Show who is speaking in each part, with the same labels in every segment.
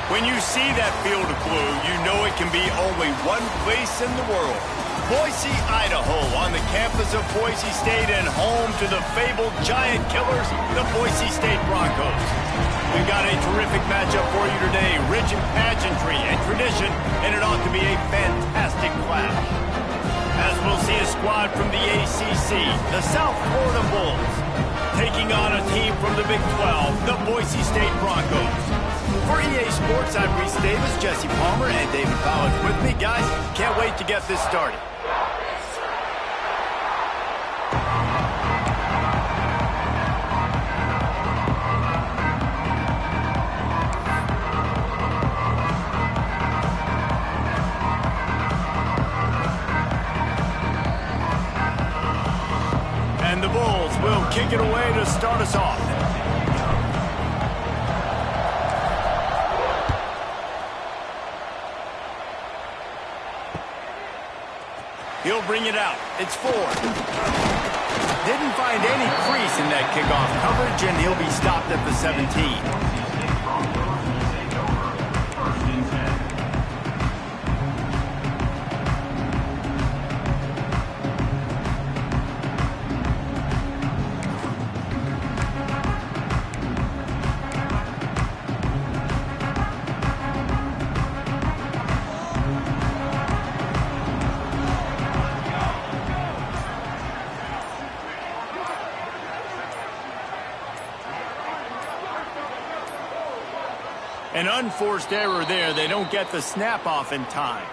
Speaker 1: When you see that field of blue, you know it can be only one place in the world. Boise, Idaho, on the campus of Boise State and home to the fabled giant killers, the Boise State Broncos. We've got a terrific matchup for you today, rich in pageantry and tradition, and it ought to be a fantastic clash. As we'll see a squad from the ACC, the South Florida Bulls, taking on a team from the Big 12, the Boise State Broncos. For EA Sports, I'm Reese Davis, Jesse Palmer, and David Powell with me. Guys, can't wait to get this started. And the Bulls will kick it away to start us off. He'll bring it out. It's Ford. Didn't find any crease in that kickoff coverage, and he'll be stopped at the 17. An unforced error there. They don't get the snap off in time.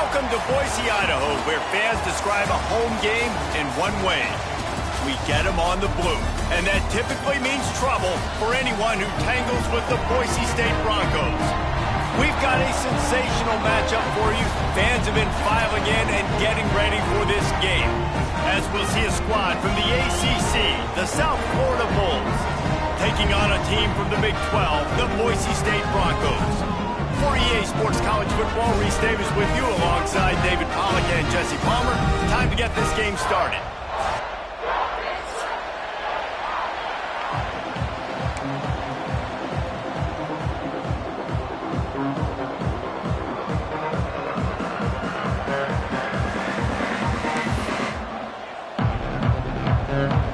Speaker 1: Welcome to Boise, Idaho, where fans describe a home game in one way. We get them on the blue, and that typically means trouble for anyone who tangles with the Boise State Broncos. We've got a sensational matchup for you. Fans have been filing in and getting ready for this game, as we'll see a squad from the ACC, the South Florida Bulls, taking on a team from the Big 12, the Boise State Broncos. For EA Sports College Football, Reese Davis with you alongside David Pollack and Jesse Palmer. Time to get this game started.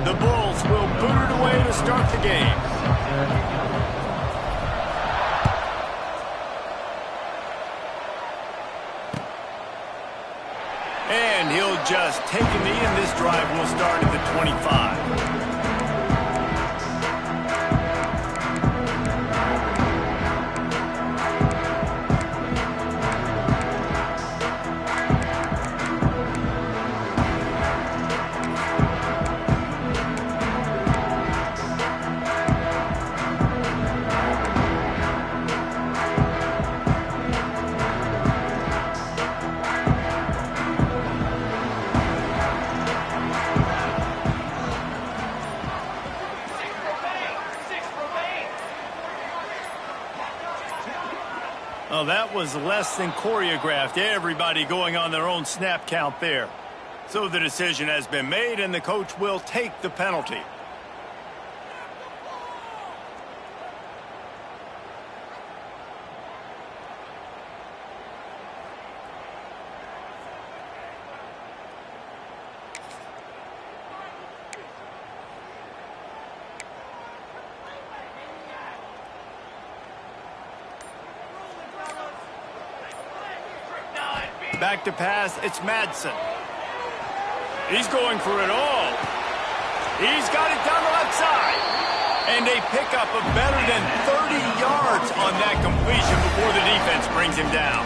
Speaker 1: The Bulls will boot it away to start the game. And he'll just take a knee, and this drive will start at the 25. Oh, that was less than choreographed. Everybody going on their own snap count there. So the decision has been made, and the coach will take the penalty. Back to pass, it's Madsen. He's going for it all. He's got it down the left side. And a pickup of better than 30 yards on that completion before the defense brings him down.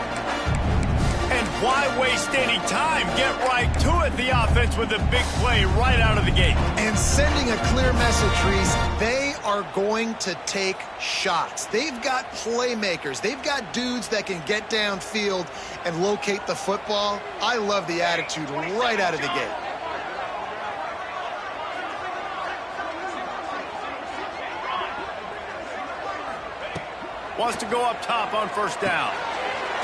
Speaker 1: And why waste any time? Get right to it, the offense, with a big play right out of the gate.
Speaker 2: And sending a clear message, Reese, they are going to take shots. They've got playmakers. They've got dudes that can get downfield and locate the football. I love the attitude right out of the gate.
Speaker 1: Wants to go up top on first down.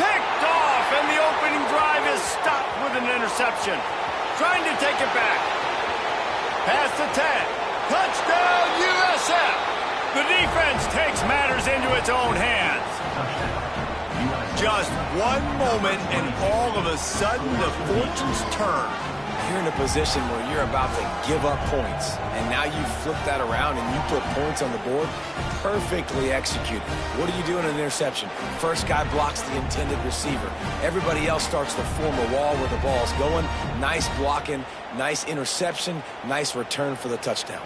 Speaker 1: Picked off, and the opening drive is stopped with an interception. Trying to take it back. Past the 10. Touchdown, USF! The defense takes matters into its own hands. Just one moment, and all of a sudden, the fortunes turn.
Speaker 3: You're in a position where you're about to give up points, and now you flip that around and you put points on the board. Perfectly executed. What do you do in an interception? First guy blocks the intended receiver. Everybody else starts to form a wall where the ball's going. Nice blocking, nice interception, nice return for the touchdown.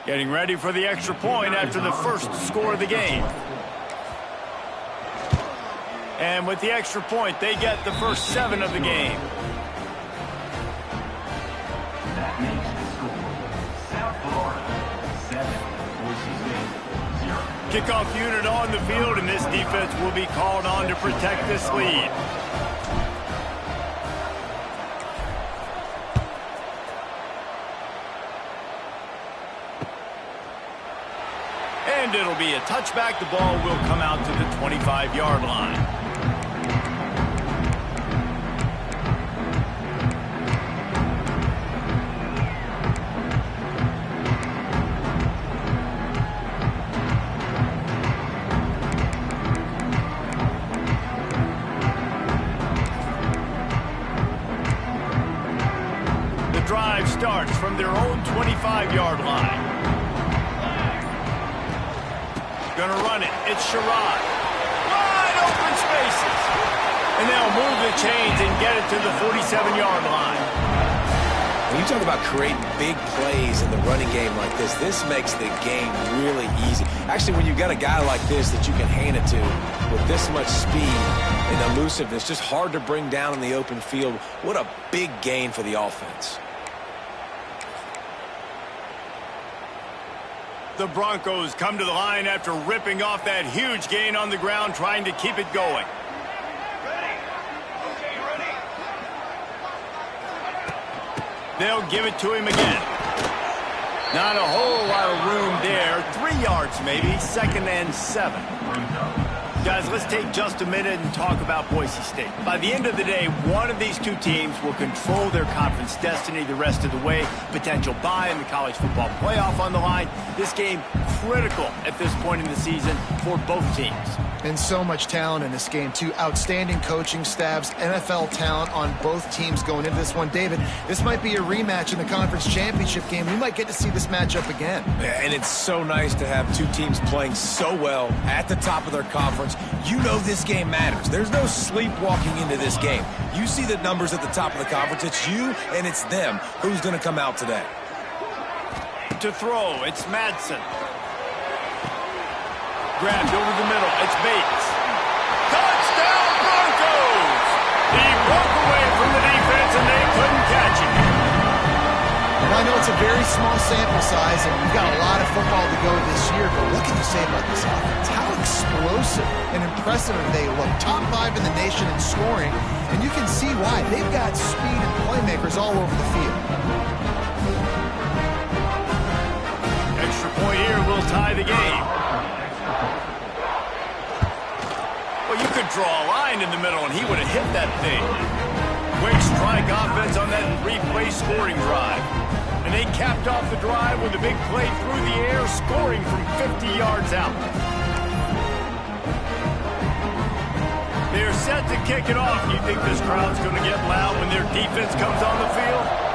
Speaker 1: Getting ready for the extra point after the first score of the game. And with the extra point, they get the first 7 of the game.
Speaker 4: That makes the score South Florida 7, Boise State 0.
Speaker 1: Kickoff unit on the field, and this defense will be called on to protect this lead. And it'll be a touchback. The ball will come out to the 25-yard line. The drive starts from their own 25-yard line. Gonna run it. It's Sherrod. Wide open spaces. And they'll move the chains and get it to the 47-yard line.
Speaker 3: When you talk about creating big plays in the running game like this makes the game really easy. Actually, when you've got a guy like this that you can hand it to with this much speed and elusiveness, just hard to bring down in the open field, what a big gain for the offense.
Speaker 1: The Broncos come to the line after ripping off that huge gain on the ground, trying to keep it going. They'll give it to him again. Not a whole lot of room there. 3 yards maybe, 2nd and 7. Guys, let's take just a minute and talk about Boise State. By the end of the day, one of these two teams will control their conference destiny the rest of the way. Potential bye in the college football playoff on the line. This game critical at this point in the season for both teams.
Speaker 2: And so much talent in this game, too. Outstanding coaching staffs, NFL talent on both teams going into this one. David, this might be a rematch in the conference championship game. We might get to see this matchup again.
Speaker 3: Yeah, and it's so nice to have two teams playing so well at the top of their conference. You know this game matters. There's no sleepwalking into this game. You see the numbers at the top of the conference. It's you and it's them. Who's going to come out today?
Speaker 1: To throw, it's Madsen. Grabbed over the middle. It's Bates. Touchdown, Broncos! He broke away from the defense, and they couldn't catch him.
Speaker 2: And I know it's a very small sample size, and we've got a lot of football to go this year, but what can you say about this offense? How explosive and impressive they look. Top 5 in the nation in scoring, and you can see why. They've got speed and playmakers all over the field.
Speaker 1: Extra point here will tie the game. Well, you could draw a line in the middle, and he would have hit that thing. Quick strike offense on that 3-play scoring drive. And they capped off the drive with a big play through the air, scoring from 50 yards out. They're set to kick it off. You think this crowd's going to get loud when their defense comes on the field?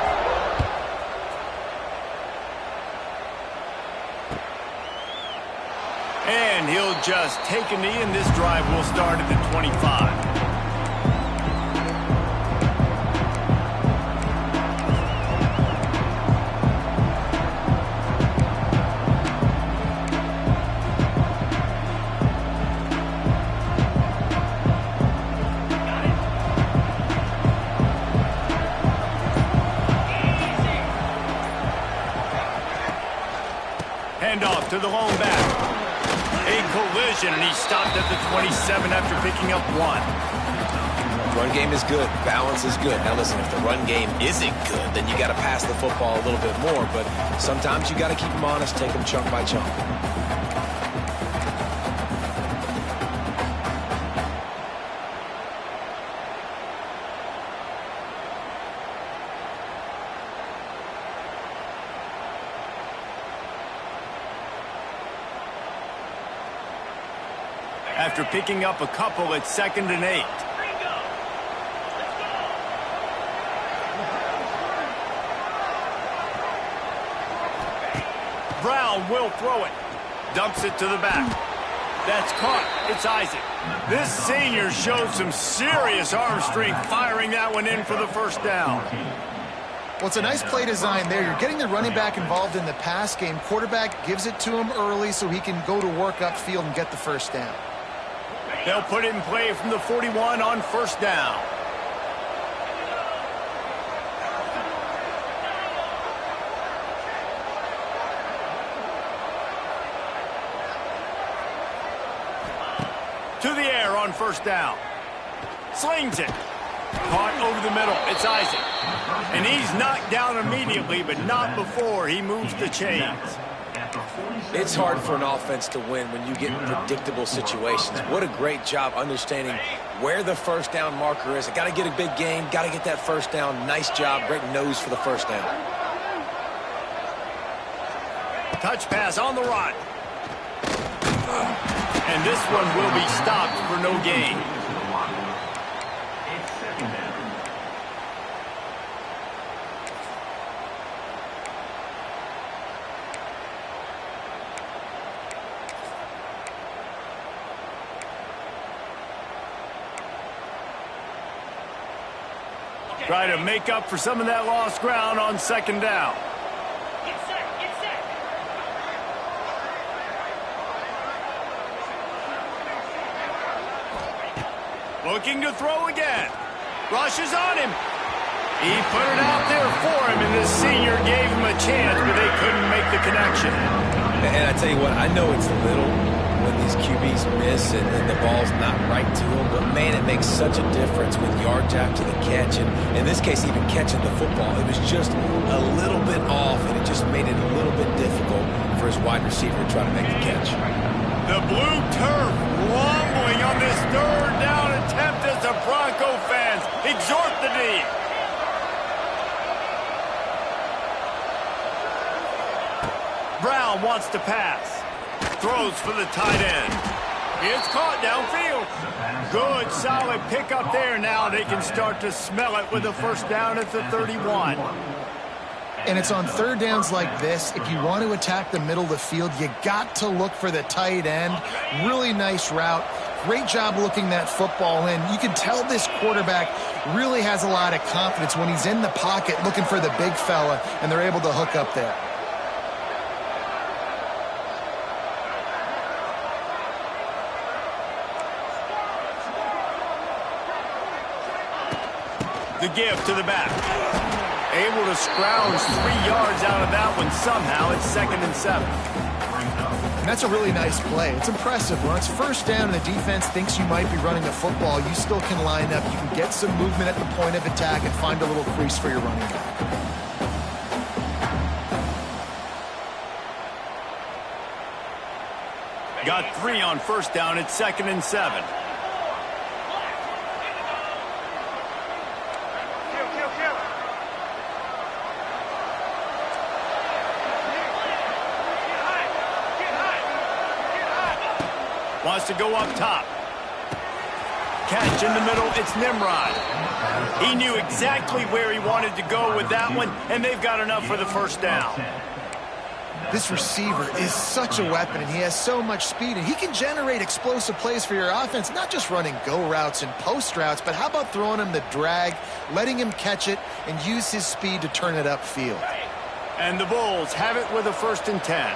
Speaker 1: And he'll just take a knee, and this drive will start at the 25. Handoff to the lone back. A collision, and he stopped at the 27 after picking up 1.
Speaker 3: Run game is good. Balance is good. Now listen, if the run game isn't good, then you got to pass the football a little bit more. But sometimes you got to keep them honest, take them chunk by chunk.
Speaker 1: After picking up a couple, it's 2nd and 8. Brown will throw it. Dumps it to the back. That's caught. It's Isaac. This senior showed some serious arm strength, firing that one in for the first down.
Speaker 2: Well, it's a nice play design there. You're getting the running back involved in the pass game. Quarterback gives it to him early so he can go to work upfield and get the first down.
Speaker 1: They'll put it in play from the 41 on first down. To the air on first down. Slings it. Caught over the middle. It's Isaac. And he's knocked down immediately, but not before he moves the chains.
Speaker 3: It's hard for an offense to win when you get in predictable situations. What a great job understanding where the first down marker is. I got to get a big gain, got to get that first down. Nice job, great nose for the first down.
Speaker 1: Touch pass on the run. And this one will be stopped for no gain. Try to make up for some of that lost ground on second down.
Speaker 5: Get set, get set.
Speaker 1: Looking to throw again. Rushes on him. He put it out there for him, and the senior gave him a chance, but they couldn't make the connection.
Speaker 3: And I tell you what, I know it's little when these QBs miss and the ball's not right to them, but man, it makes such a difference with yards after the catch, and in this case, even catching the football. It was just a little bit off, and it just made it a little bit difficult for his wide receiver to try to make the catch.
Speaker 1: The blue turf rumbling on this third down attempt as the Bronco fans exhort the D. Brown wants to pass. Throws for the tight end. It's caught downfield. Good, solid pickup there. Now they can start to smell it with a first down at the 31.
Speaker 2: And it's on third downs like this, if you want to attack the middle of the field, you got to look for the tight end. Really nice route. Great job looking that football in. You can tell this quarterback really has a lot of confidence when he's in the pocket looking for the big fella, and they're able to hook up there.
Speaker 1: The give to the back. Able to scrounge 3 yards out of that one somehow. It's 2nd and 7.
Speaker 2: And that's a really nice play. It's impressive. When it's first down and the defense thinks you might be running the football, you still can line up. You can get some movement at the point of attack and find a little crease for your running back.
Speaker 1: Got 3 on first down. It's 2nd and 7. Wants to go up top. Catch in the middle, it's Nimrod. He knew exactly where he wanted to go with that one, and they've got enough for the first down.
Speaker 2: This receiver is such a weapon, and he has so much speed, and he can generate explosive plays for your offense, not just running go routes and post routes, but how about throwing him the drag, letting him catch it, and use his speed to turn it upfield.
Speaker 1: And the Bulls have it with a 1st and 10.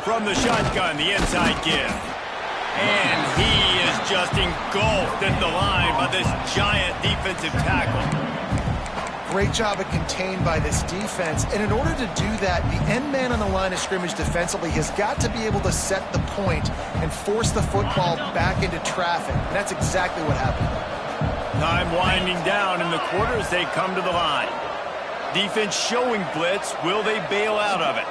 Speaker 1: From the shotgun, the inside give. And he is just engulfed at the line by this giant defensive tackle.
Speaker 2: Great job of contained by this defense. And in order to do that, the end man on the line of scrimmage defensively has got to be able to set the point and force the football back into traffic. And that's exactly what happened.
Speaker 1: Time winding down in the quarter as they come to the line. Defense showing blitz. Will they bail out of it?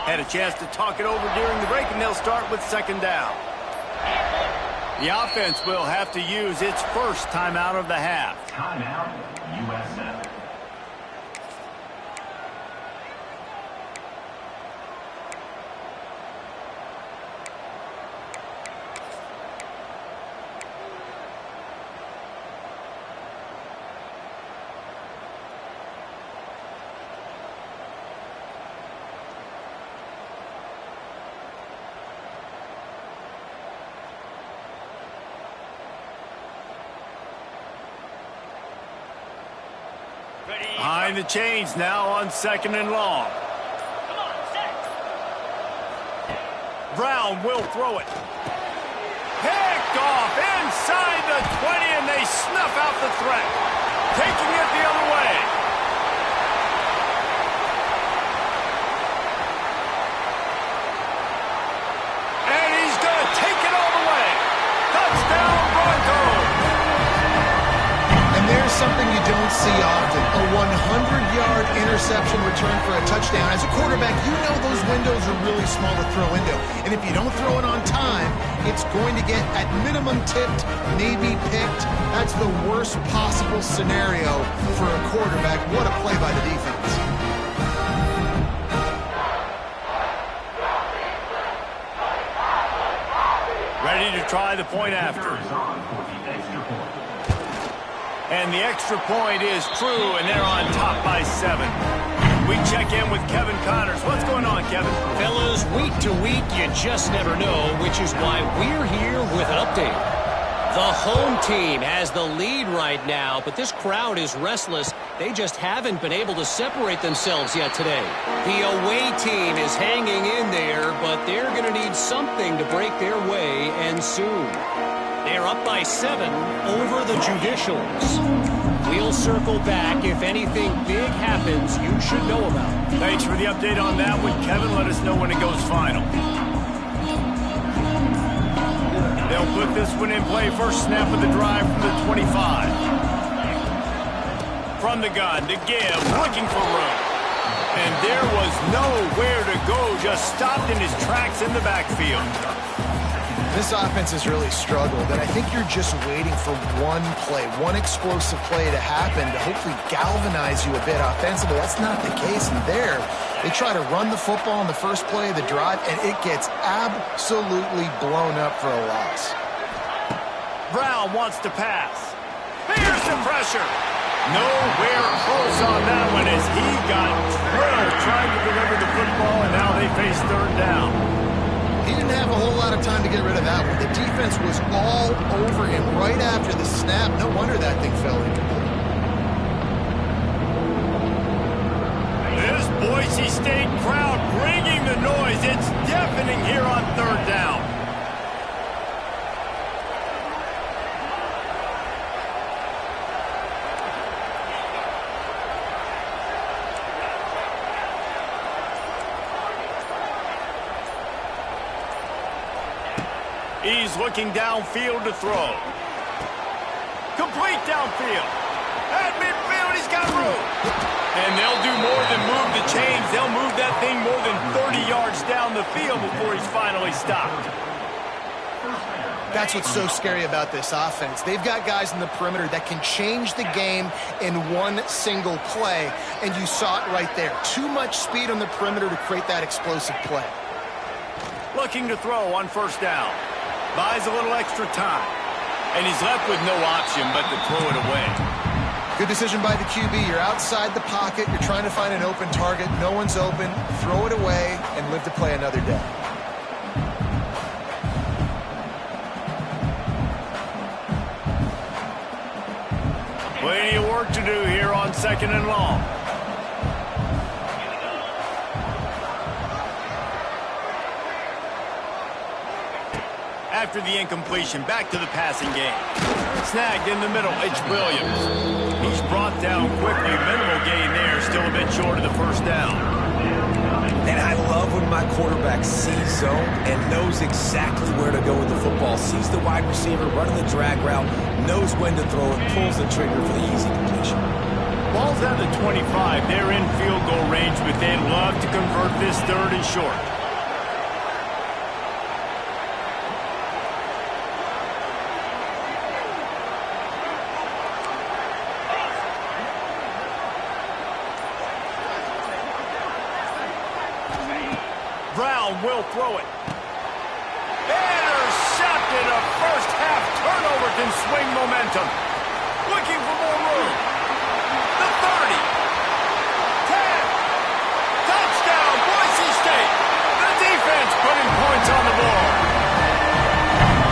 Speaker 1: Had a chance to talk it over during the break, and they'll start with 2nd down. The offense will have to use its first timeout of the half.
Speaker 4: Timeout, USF.
Speaker 1: Behind the chains now on 2nd and long.
Speaker 5: Come on, set.
Speaker 1: Brown will throw it. Picked off inside the 20, and they snuff out the threat. Taking it the other way. And he's going to take it all the way. Touchdown, Broncos.
Speaker 2: And there's something you don't see often. A 100-yard interception return for a touchdown. As a quarterback, you know those windows are really small to throw into. And if you don't throw it on time, it's going to get, at minimum, tipped, maybe picked. That's the worst possible scenario for a quarterback. What a play by the defense.
Speaker 1: Ready to try the point after. And the extra point is true, and they're on top by 7. We check in with Kevin Connors. What's going on, Kevin?
Speaker 6: Fellas, week to week, you just never know, which is why we're here with an update. The home team has the lead right now, but this crowd is restless. They just haven't been able to separate themselves yet today. The away team is hanging in there, but they're going to need something to break their way, and soon. They're up by 7 over the Judicials. We'll circle back if anything big happens you should know about.
Speaker 1: Thanks for the update on that one, Kevin. Let us know when it goes final. They'll put this one in play. First snap of the drive from the 25. From the gun to give, looking for room. And there was nowhere to go, just stopped in his tracks in the backfield.
Speaker 2: This offense has really struggled, and I think you're just waiting for one play, one explosive play to happen to hopefully galvanize you a bit offensively. That's not the case, and there, they try to run the football in the first play of the drive, and it gets absolutely blown up for a loss.
Speaker 1: Brown wants to pass. Here's the pressure. Nowhere close on that one as he got drilled trying to deliver the football, and now they face third down.
Speaker 2: He didn't have a whole lot of time to get rid of that one. The defense was all over him right after the snap. No wonder that thing fell incomplete.
Speaker 1: This Boise State crowd bringing the noise. It's deafening here on third down. He's looking downfield to throw. Complete downfield. At midfield, he's got room. And they'll do more than move the chains. They'll move that thing more than 30 yards down the field before he's finally stopped.
Speaker 2: That's what's so scary about this offense. They've got guys in the perimeter that can change the game in one single play, and you saw it right there. Too much speed on the perimeter to create that explosive play.
Speaker 1: Looking to throw on first down. Buys a little extra time. And he's left with no option but to throw it away.
Speaker 2: Good decision by the QB. You're outside the pocket. You're trying to find an open target. No one's open. Throw it away and live to play another day.
Speaker 1: Plenty of work to do here on second and long. After the incompletion, back to the passing game. Snagged in the middle, it's Williams. He's brought down quickly. Minimal gain there, still a bit short of the first down.
Speaker 3: And I love when my quarterback sees zone and knows exactly where to go with the football. Sees the wide receiver running the drag route, knows when to throw it, pulls the trigger for the easy completion.
Speaker 1: Ball's at the 25. They're in field goal range, but they'd love to convert this third and short. Brown will throw it. Intercepted. A first half turnover can swing momentum. Looking for more room. The 30. 10. Touchdown, Boise State. The defense putting points on the board.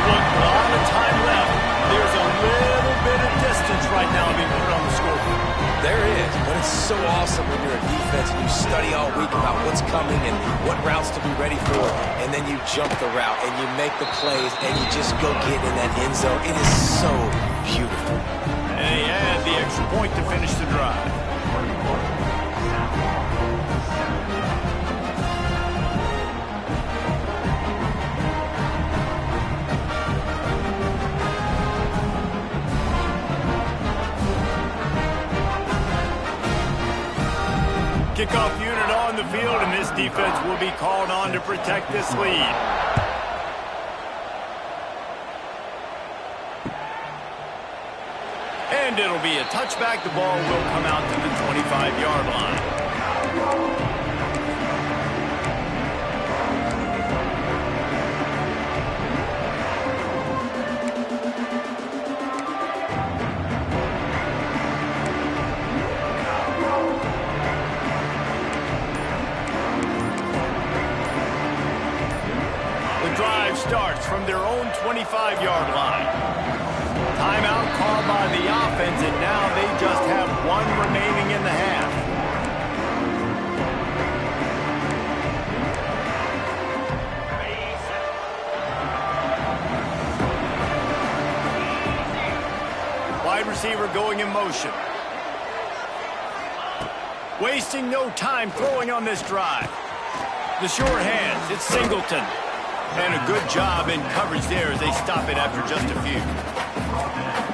Speaker 1: Look, a lot of time left. There's a little bit of distance right now being put on the scoreboard.
Speaker 3: There is, but it's so awesome when you're a defense and you study all week about what's coming and what routes to be ready for, and then you jump the route and you make the plays and you just go get in that end zone. It is so beautiful.
Speaker 1: And they add the extra point to finish the drive. defense will be called on to protect this lead. And it'll be a touchback. The ball will come out to the 25-yard line. The drive starts from their own 25-yard line. Timeout called by the offense, and now they just have one remaining in the half. Wide receiver going in motion. Wasting no time throwing on this drive. The sure hands, it's Singleton. And a good job in coverage there as they stop it after just a few.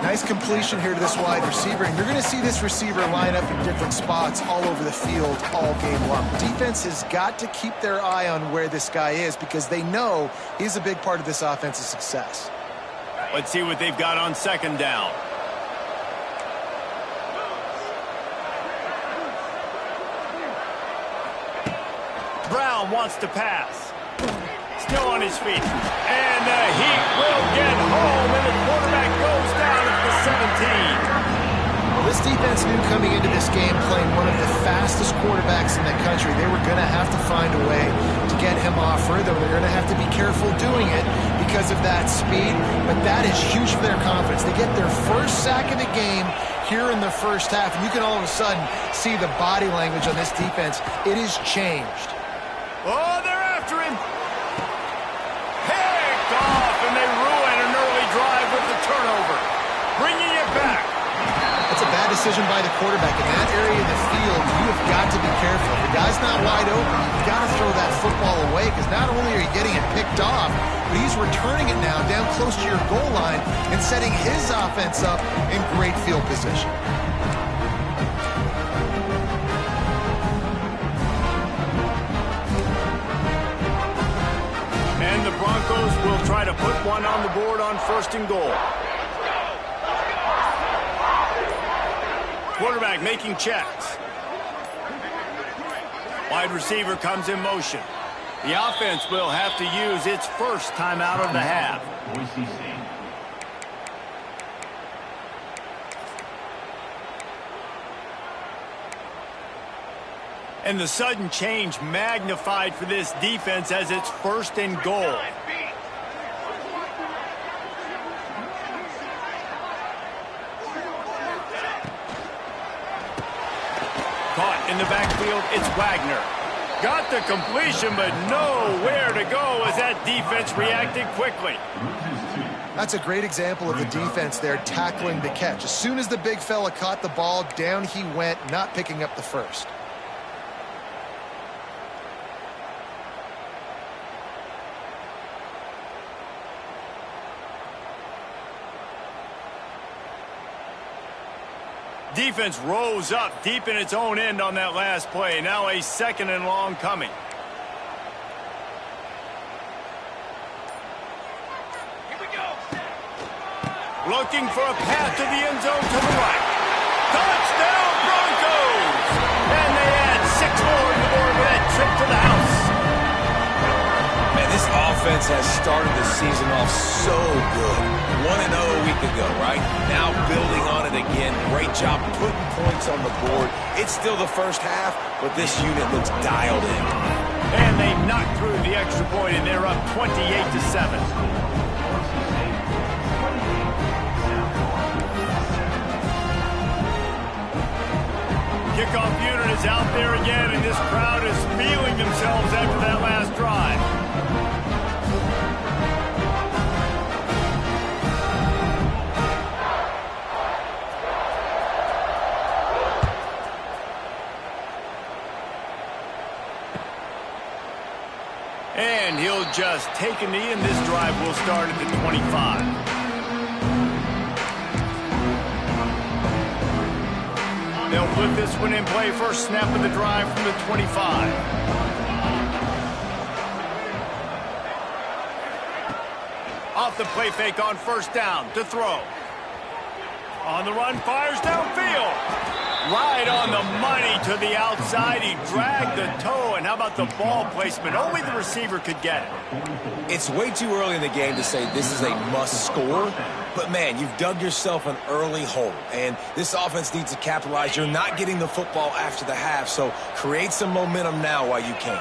Speaker 2: Nice completion here to this wide receiver, and you're going to see this receiver line up in different spots all over the field all game long. Defense has got to keep their eye on where this guy is because they know he's a big part of this offense's success.
Speaker 1: Let's see what they've got on second down. Brown wants to pass. Still on his feet. And the Heat will get home, and the quarterback goes down at the 17.
Speaker 2: Well, this defense knew coming into this game playing one of the fastest quarterbacks in the country. They were going to have to find a way to get him off rhythm. They're going to have to be careful doing it because of that speed, but that is huge for their confidence. They get their first sack of the game here in the first half, and you can all of a sudden see the body language on this defense. It has changed.
Speaker 1: Oh, they're after him. Picked off, and they ruin an early drive with the turnover. Bringing it back.
Speaker 2: That's a bad decision by the quarterback. In that area of the field, you have got to be careful. If the guy's not wide open, you've got to throw that football away because not only are you getting it picked off, but he's returning it now down close to your goal line and setting his offense up in great field position.
Speaker 1: And the Broncos will try to put one on the board on first and goal. Quarterback making checks. Wide receiver comes in motion. The offense will have to use its first timeout of the half.
Speaker 4: Boise State.
Speaker 1: And the sudden change magnified for this defense as it's first and goal. Caught in the backfield, it's Wagner. Got the completion, but nowhere to go as that defense reacted quickly.
Speaker 2: That's a great example of the defense there tackling the catch. As soon as the big fella caught the ball, down he went, not picking up the first.
Speaker 1: Defense rose up deep in its own end on that last play. Now a second and long coming.
Speaker 5: Here we go.
Speaker 1: Looking for a path to the end zone to the right. Touchdown Broncos! And they add 6 more on the board with that trip to the house.
Speaker 3: Man, this offense has started the season off so good. 1-0 a week ago, right? Now building on it again. Great job putting points on the board. It's still the first half, but this unit looks dialed in.
Speaker 1: And they knocked through the extra point, and they're up 28-7. Kickoff unit is out there again, and this crowd is feeling themselves after that last drive. And he'll just take a knee, and this drive will start at the 25. They'll put this one in play. First snap of the drive from the 25. Off the play fake on first down to throw. On the run, fires downfield. Right on the money to the outside. He dragged the toe, and how about the ball placement? Only the receiver could get it.
Speaker 3: It's way too early in the game to say this is a must score, but man, you've dug yourself an early hole, and this offense needs to capitalize. You're not getting the football after the half, so create some momentum now while you can.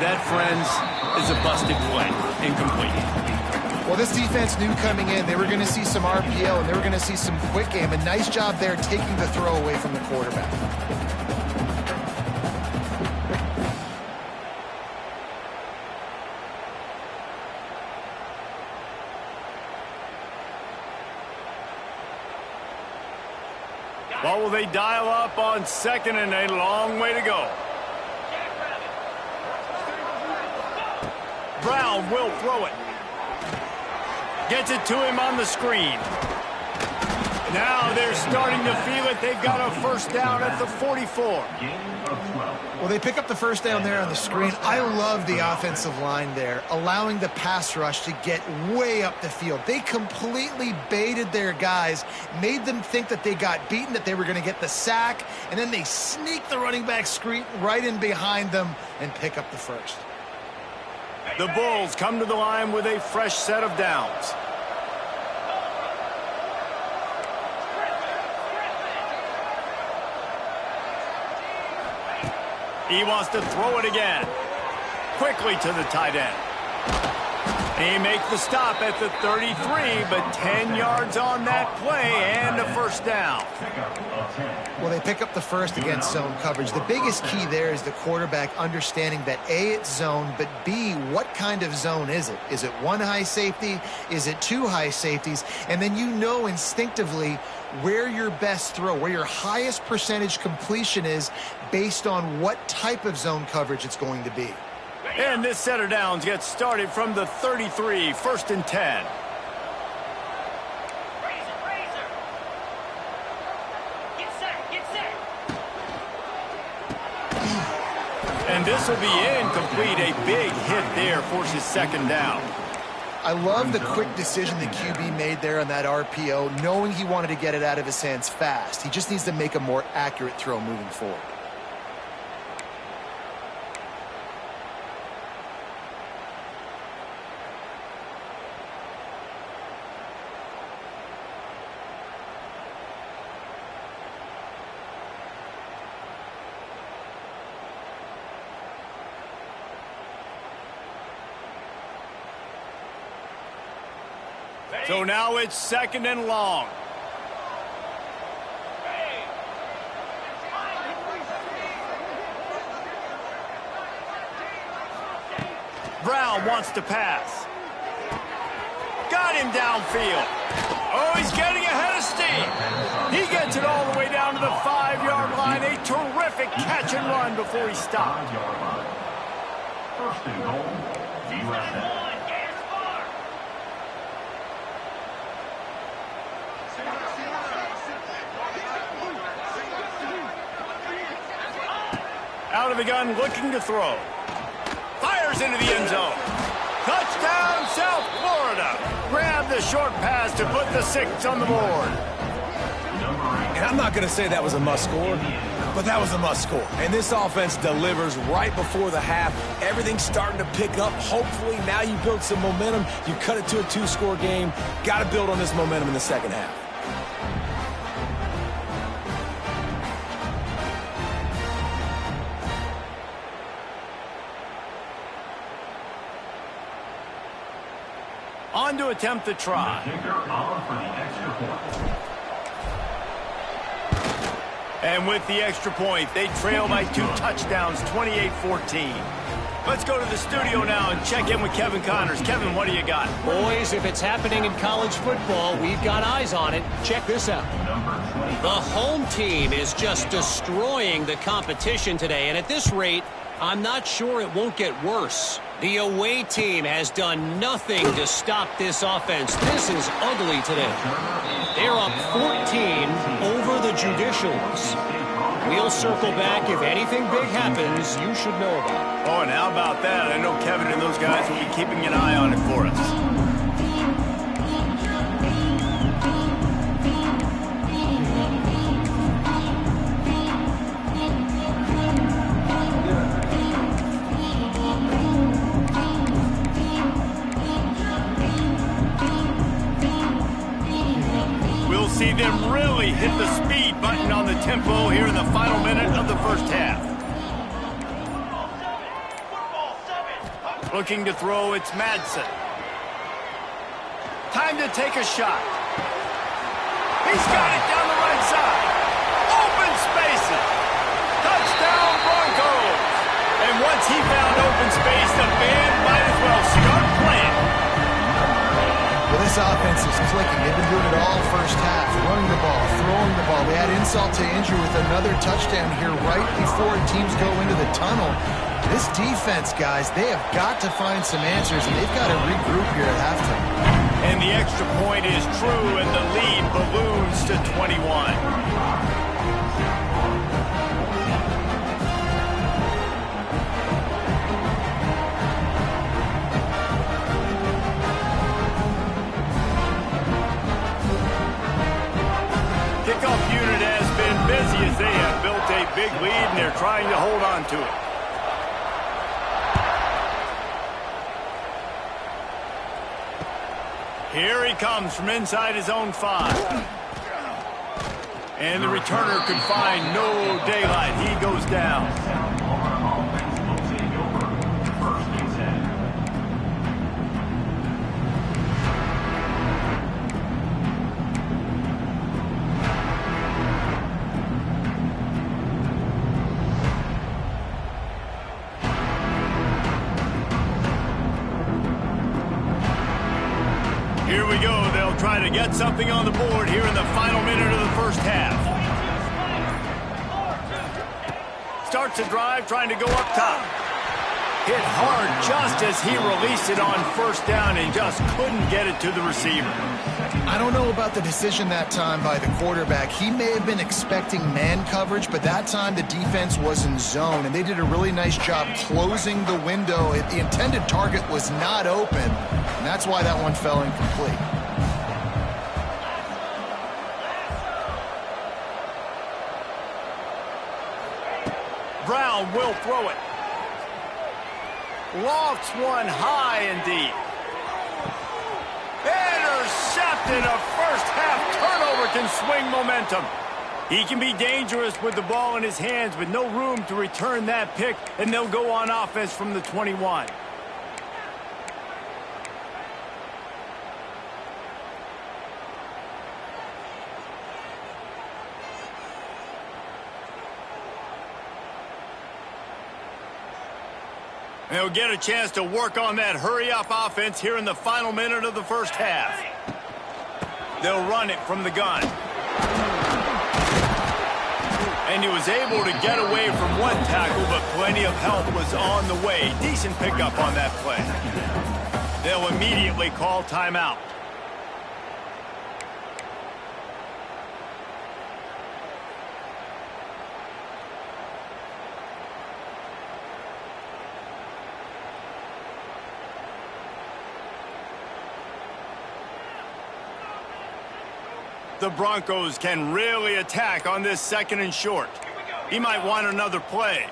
Speaker 1: That, friends, is a busted play. Incomplete.
Speaker 2: Well, this defense knew coming in they were going to see some RPO and they were going to see some quick game. A nice job there taking the throw away from the quarterback.
Speaker 1: What will they dial up on second and a long way to go? Brown will throw it. Gets it to him on the screen. Now they're starting to feel it. They've got a first down at the 44.
Speaker 2: Well, they pick up the first down there on the screen. I love the offensive line there, allowing the pass rush to get way up the field. They completely baited their guys, made them think that they got beaten, that they were going to get the sack, and then they sneak the running back screen right in behind them and pick up the first.
Speaker 1: The Bulls come to the line with a fresh set of downs. He wants to throw it again. Quickly to the tight end. He makes the stop at the 33, but 10 yards on that play and a first down.
Speaker 2: Well, they pick up the first against zone coverage. The biggest key there is the quarterback understanding that A, it's zone, but B, what kind of zone is it? Is it one high safety? Is it two high safeties? And then you know instinctively where your best throw, where your highest percentage completion is based on what type of zone coverage it's going to be.
Speaker 1: And this set of downs gets started from the 33, first and 10. And this will be incomplete. A big hit there forces second down.
Speaker 2: I love the quick decision the QB made there on that RPO, knowing he wanted to get it out of his hands fast. He just needs to make a more accurate throw moving forward.
Speaker 1: So now it's second and long. Brown wants to pass. Got him downfield. Oh, he's getting ahead of steam. He gets it all the way down to the 5-yard line. A terrific catch and run before he stopped.
Speaker 4: First and goal, USF.
Speaker 1: Out of the gun, looking to throw. Fires into the end zone. Touchdown, South Florida. Grab the short pass to put the 6 on the board.
Speaker 3: And I'm not going to say that was a must score, but that was a must score. And this offense delivers right before the half. Everything's starting to pick up. Hopefully now you build some momentum. You cut it to a 2-score game. Got to build on this momentum in the second half.
Speaker 1: On to attempt the try. And with the extra point, they trail by 2 touchdowns, 28-14. Let's go to the studio now and check in with Kevin Connors. Kevin, what do you got?
Speaker 6: Boys, if it's happening in college football, we've got eyes on it. Check this out. The home team is just destroying the competition today, and at this rate, I'm not sure it won't get worse. The away team has done nothing to stop this offense. This is ugly today. They're up 14 over the Judicials. We'll circle back if anything big happens you should know about.
Speaker 1: Oh, and how about that? I know Kevin and those guys will be keeping an eye on it for us. See them really hit the speed button on the tempo here in the final minute of the first half. Looking to throw, it's Madsen. Time to take a shot. He's got it down the right side. Open spaces. Touchdown Broncos. And once he found open space, the band might as well start playing.
Speaker 2: Well, this offense is clicking. They've been doing it all first half, running the ball, throwing the ball. They had insult to injury with another touchdown here right before teams go into the tunnel. This defense, guys, they have got to find some answers, and they've got to regroup here at halftime.
Speaker 1: And the extra point is true, and the lead balloons to 21. Kickoff unit has been busy as they have built a big lead, and they're trying to hold on to it. Here he comes from inside his own 5. And the returner could find no daylight. He goes down. Here we go. They'll try to get something on the board here in the final minute of the first half. Starts a drive trying to go up top. Hit hard just as he released it on first down and just couldn't get it to the receiver.
Speaker 2: I don't know about the decision that time by the quarterback. He may have been expecting man coverage, but that time the defense was in zone, and they did a really nice job closing the window. The intended target was not open, and that's why that one fell incomplete.
Speaker 1: Brown will throw it. Lofts one high and deep. Intercepted. A first half turnover can swing momentum. He can be dangerous with the ball in his hands, but no room to return that pick, and they'll go on offense from the 21. They'll get a chance to work on that hurry-up offense here in the final minute of the first half. They'll run it from the gun. And he was able to get away from one tackle, but plenty of help was on the way. Decent pickup on that play. They'll immediately call timeout. The Broncos can really attack on this second and short. He might want another play.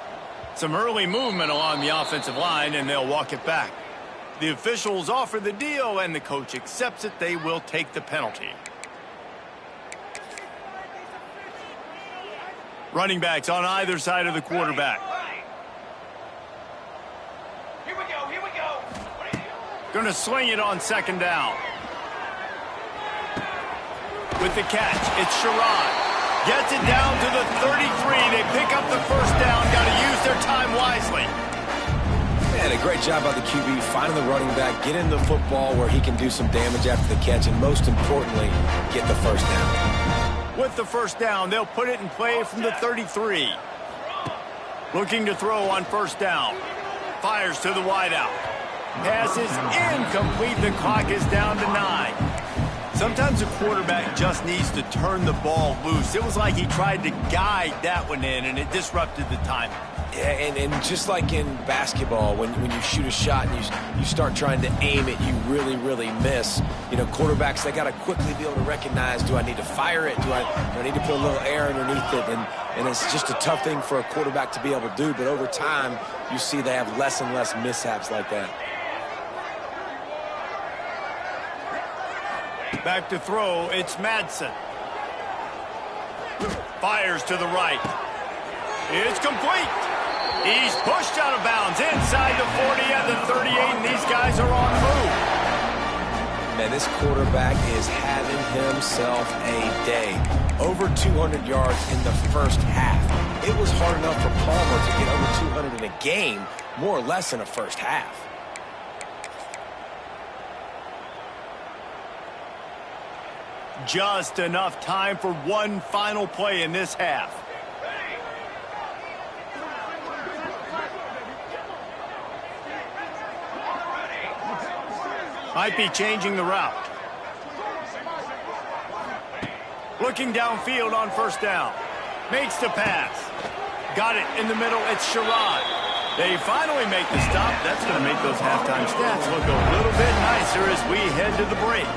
Speaker 1: Some early movement along the offensive line, and they'll walk it back. The officials offer the deal, and the coach accepts it. They will take the penalty. Running backs on either side of the quarterback.
Speaker 5: Here we go, here we go.
Speaker 1: Going to sling it on second down. With the catch, it's Sherrod. Gets it down to the 33. They pick up the first down. Got to use their time wisely.
Speaker 3: Man, a great job by the QB finding the running back, getting the football where he can do some damage after the catch, and most importantly, get the first down.
Speaker 1: With the first down, they'll put it in play from the 33. Looking to throw on first down. Fires to the wideout. Pass is incomplete. The clock is down to 9. Sometimes a quarterback just needs to turn the ball loose. It was like he tried to guide that one in, and it disrupted the timing.
Speaker 3: Yeah, and just like in basketball, when you shoot a shot and you start trying to aim it, you really, really miss. You know, quarterbacks, they got to quickly be able to recognize, do I need to fire it? Do I need to put a little air underneath it? And it's just a tough thing for a quarterback to be able to do. But over time, you see they have less and less mishaps like that.
Speaker 1: Back to throw, it's Madsen. Fires to the right. It's complete. He's pushed out of bounds inside the 40 and the 38, and these guys are on the move.
Speaker 3: Man, this quarterback is having himself a day. Over 200 yards in the first half. It was hard enough for Palmer to get over 200 in a game, more or less in the first half.
Speaker 1: Just enough time for one final play in this half. Might be changing the route. Looking downfield on first down. Makes the pass. Got it in the middle. It's Sherrod. They finally make the stop. That's going to make those halftime stats look a little bit nicer as we head to the break.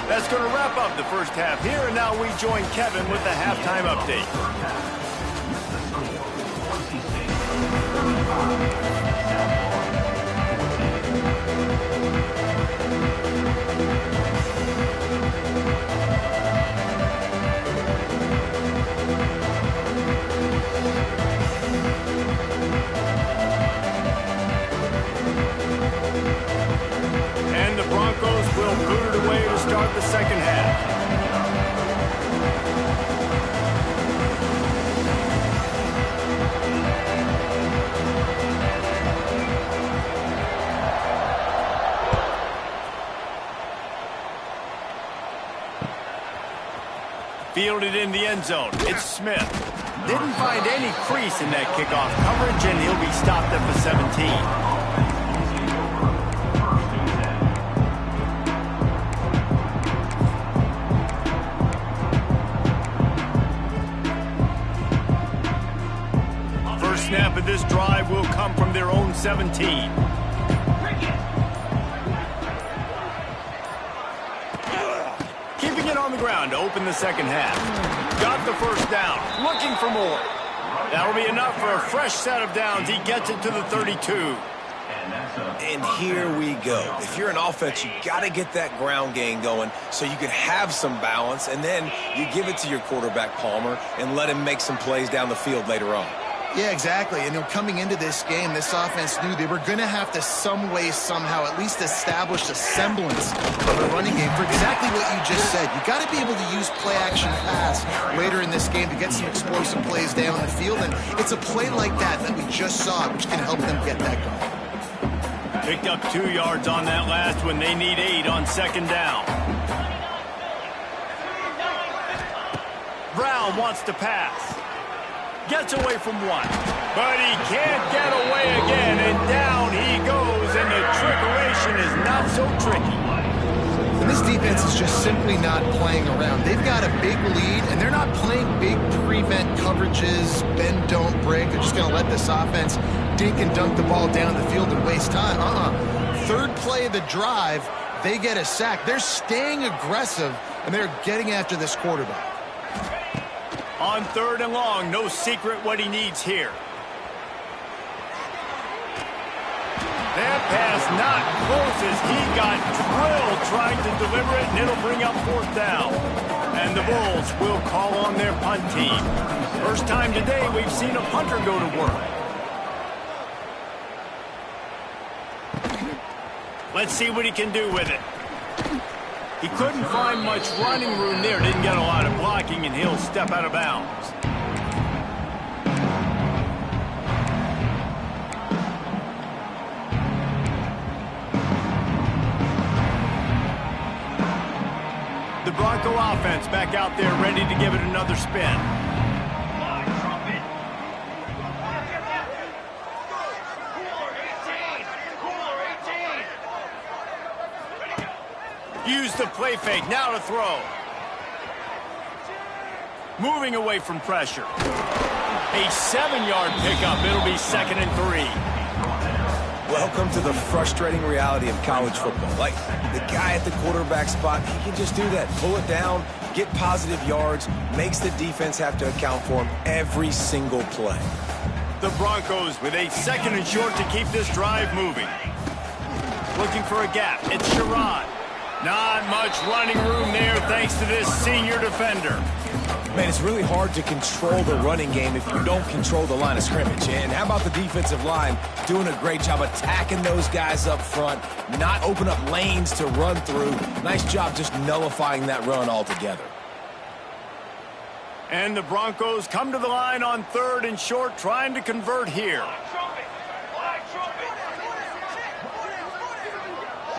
Speaker 1: That's going to wrap up the first half here, and now we join Kevin with the halftime update. And the Broncos will boot it away to start the second half. Fielded in the end zone. It's Smith. Didn't find any crease in that kickoff coverage, and he'll be stopped at the 17. Snap of this drive will come from their own 17. Keeping it on the ground to open the second half. Got the first down. Looking for more. That'll be enough for a fresh set of downs. He gets it to the 32.
Speaker 3: And here we go. If you're an offense, you got to get that ground game going so you can have some balance, and then you give it to your quarterback, Palmer, and let him make some plays down the field later on.
Speaker 2: Yeah, exactly. And coming into this game, this offense knew they were going to have to some way, somehow, at least establish a semblance of a running game for exactly what you just said. You got to be able to use play-action pass later in this game to get some explosive plays down the field. And it's a play like that we just saw, which can help them get that going.
Speaker 1: Picked up 2 yards on that last one. They need 8 on second down. Brown wants to pass. Gets away from one, but he can't get away again, and down he goes, and the trickeration is not so tricky.
Speaker 2: And this defense is just simply not playing around. They've got a big lead, and they're not playing big prevent coverages, bend, don't break. They're just going to let this offense dink and dunk the ball down the field and waste time. Third play of the drive, they get a sack. They're staying aggressive, and they're getting after this quarterback.
Speaker 1: On third and long, no secret what he needs here. That pass not close as he got drilled trying to deliver it, and it'll bring up fourth down. And the Bulls will call on their punt team. First time today we've seen a punter go to work. Let's see what he can do with it. He couldn't find much running room there, didn't get a lot of blocking, and he'll step out of bounds. The Bronco offense back out there ready to give it another spin. Use the play fake, now to throw. Moving away from pressure. A 7-yard pickup. It'll be 2nd and 3.
Speaker 3: Welcome to the frustrating reality of college football. Like, the guy at the quarterback spot, he can just do that. Pull it down, get positive yards, makes the defense have to account for him every single play.
Speaker 1: The Broncos with a 2nd and short to keep this drive moving. Looking for a gap. It's Sherrod. Not much running room there thanks to this senior defender.
Speaker 3: Man, it's really hard to control the running game if you don't control the line of scrimmage. And how about the defensive line doing a great job attacking those guys up front, not open up lanes to run through. Nice job just nullifying that run altogether.
Speaker 1: And the Broncos come to the line on 3rd and short, trying to convert here.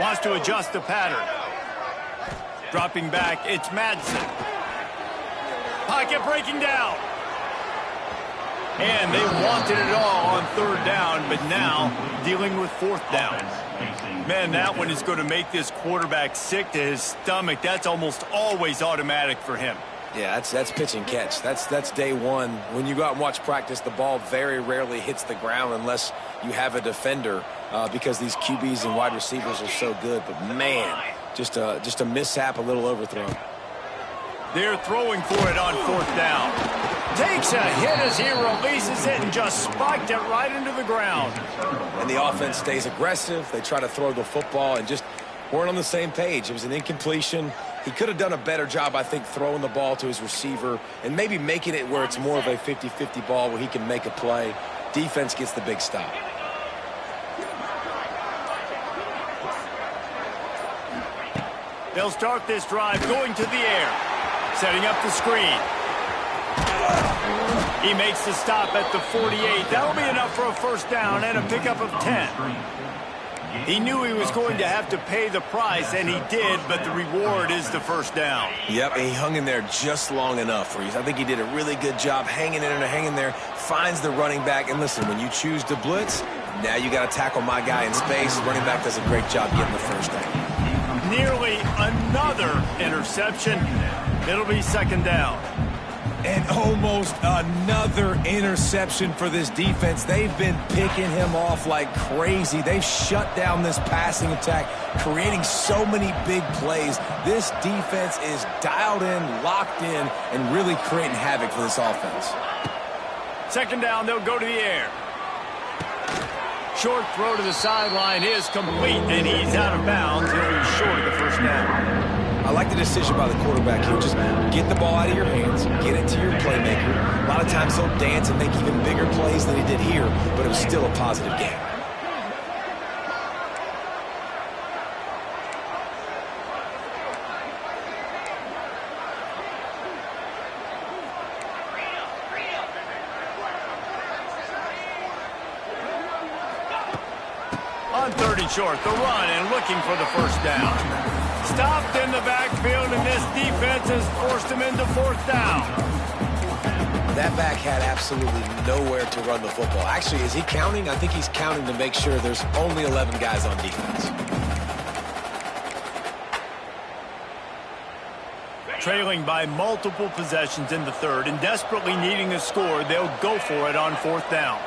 Speaker 1: Wants to adjust the pattern. Dropping back, it's Madsen. Pocket breaking down. And they wanted it all on 3rd down, but now dealing with 4th down. Man, that one is going to make this quarterback sick to his stomach. That's almost always automatic for him.
Speaker 3: Yeah, that's pitch and catch. That's day one. When you go out and watch practice, the ball very rarely hits the ground unless you have a defender because these QBs and wide receivers are so good. But, man, just a mishap, a little overthrown.
Speaker 1: They're throwing for it on 4th down. Takes a hit as he releases it and just spiked it right into the ground.
Speaker 3: And the offense stays aggressive. They try to throw the football and just weren't on the same page. It was an incompletion. He could have done a better job, I think, throwing the ball to his receiver and maybe making it where it's more of a 50-50 ball where he can make a play. Defense gets the big stop.
Speaker 1: They'll start this drive going to the air. Setting up the screen. He makes the stop at the 48. That'll be enough for a 1st down and a pickup of 10. He knew he was going to have to pay the price, and he did, but the reward is the 1st down.
Speaker 3: Yep, and he hung in there just long enough, Reese. I think he did a really good job hanging in and hanging there, finds the running back. And listen, when you choose to blitz, now you got to tackle my guy in space. Running back does a great job getting the 1st down.
Speaker 1: Nearly another interception. It'll be 2nd down.
Speaker 3: And almost another interception for this defense. They've been picking him off like crazy. They've shut down this passing attack, creating so many big plays. This defense is dialed in, locked in, and really creating havoc for this offense.
Speaker 1: 2nd down, they'll go to the air. Short throw to the sideline is complete, and he's out of bounds. He'll be short of the 1st down.
Speaker 3: I like the decision by the quarterback here. Just get the ball out of your hands, get it to your playmaker. A lot of times he'll dance and make even bigger plays than he did here, but it was still a positive game.
Speaker 1: On 3rd and short, the run and looking for the 1st down. Stopped in the backfield, and this defense has forced him into 4th down.
Speaker 3: That back had absolutely nowhere to run the football. Actually, is he counting? I think he's counting to make sure there's only 11 guys on defense.
Speaker 1: Trailing by multiple possessions in the 3rd and desperately needing a score, they'll go for it on 4th down.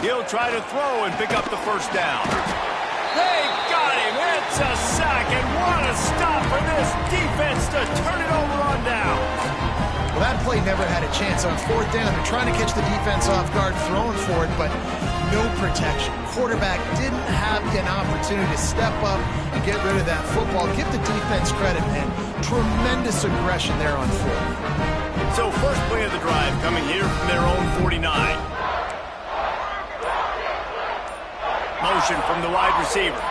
Speaker 1: He'll try to throw and pick up the 1st down. They got him. It's a sack, and what a stop for this defense to turn it over on down.
Speaker 2: Well, that play never had a chance. On 4th down, they're trying to catch the defense off guard, throwing for it, but no protection. Quarterback didn't have an opportunity to step up and get rid of that football. Give the defense credit, man. Tremendous aggression there on 4th.
Speaker 1: So first play of the drive coming here from their own 49. Motion from the wide receiver.